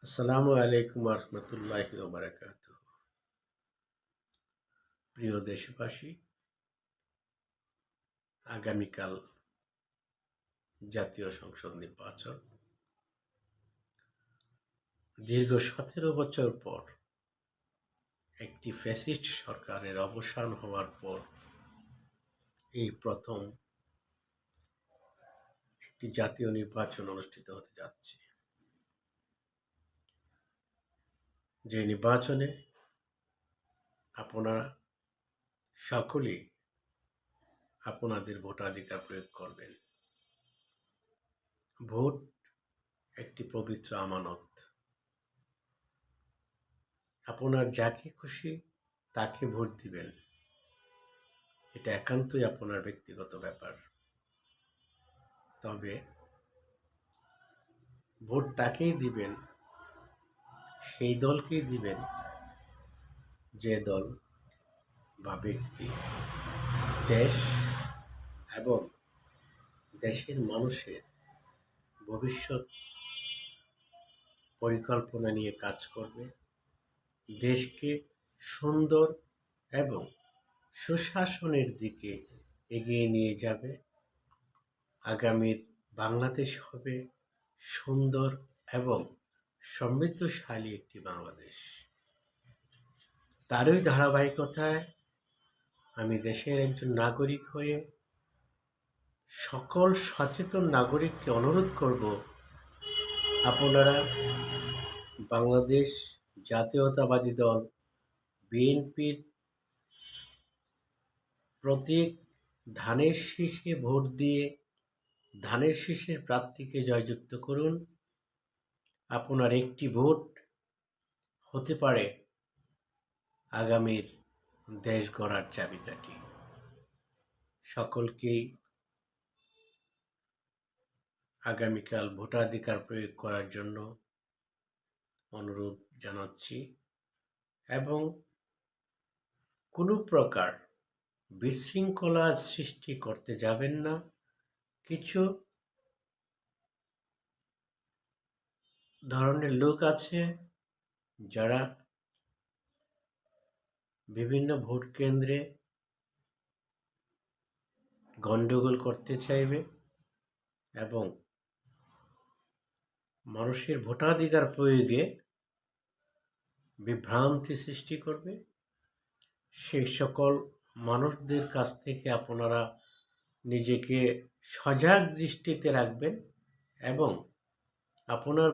আসসালামু আলাইকুম রহমতুল্লাহি ওবারাকাতুহ। প্রিয় দেশবাসী, আগামীকাল জাতীয় সংসদ নির্বাচন। দীর্ঘ 17 বছর পর একটি ফ্যাসিস্ট সরকারের অবসান হওয়ার পর এই প্রথম একটি জাতীয় নির্বাচন অনুষ্ঠিত হতে যাচ্ছে, যে নির্বাচনে আপনারা সকলেই আপনাদের ভোটাধিকার প্রয়োগ করবেন। ভোট একটি পবিত্র আমানত। আপনার যাকে খুশি তাকে ভোট দিবেন, এটা একান্তই আপনার ব্যক্তিগত ব্যাপার। তবে ভোট তাকেই দিবেন, সেই দলকেই দিবেন যে দল বা ব্যক্তি দেশ এবং দেশের মানুষের ভবিষ্যৎ পরিকল্পনা নিয়ে কাজ করবে, দেশকে সুন্দর এবং সুশাসনের দিকে এগিয়ে নিয়ে যাবে। আগামীর বাংলাদেশ হবে সুন্দর এবং সমৃদ্ধশালী একটি বাংলাদেশ। তারই ধারাবাহিকতায় আমি দেশের একজন নাগরিক হয়ে সকল সচেতন নাগরিককে অনুরোধ করব, আপনারা বাংলাদেশ জাতীয়তাবাদী দল বিএনপির প্রতীক ধানের শীষে ভোট দিয়ে ধানের শীষের প্রার্থীকে জয়যুক্ত করুন। আপনার একটি ভোট হতে পারে আগামীর দেশ গড়ার চাবিকাঠি। সকলকেই আগামীকাল ভোটাধিকার প্রয়োগ করার জন্য অনুরোধ জানাচ্ছি এবং কোনো প্রকার বিশৃঙ্খলা সৃষ্টি করতে যাবেন না। কিছু ধরনের লোক আছে যারা বিভিন্ন ভোট কেন্দ্রে গন্ডগোল করতে চাইবে এবং মানুষের ভোটাধিকার প্রয়োগে বিভ্রান্তি সৃষ্টি করবে। সেই সকল মানুষদের কাছ থেকে আপনারা নিজেকে সজাগ দৃষ্টিতে রাখবেন এবং আপনার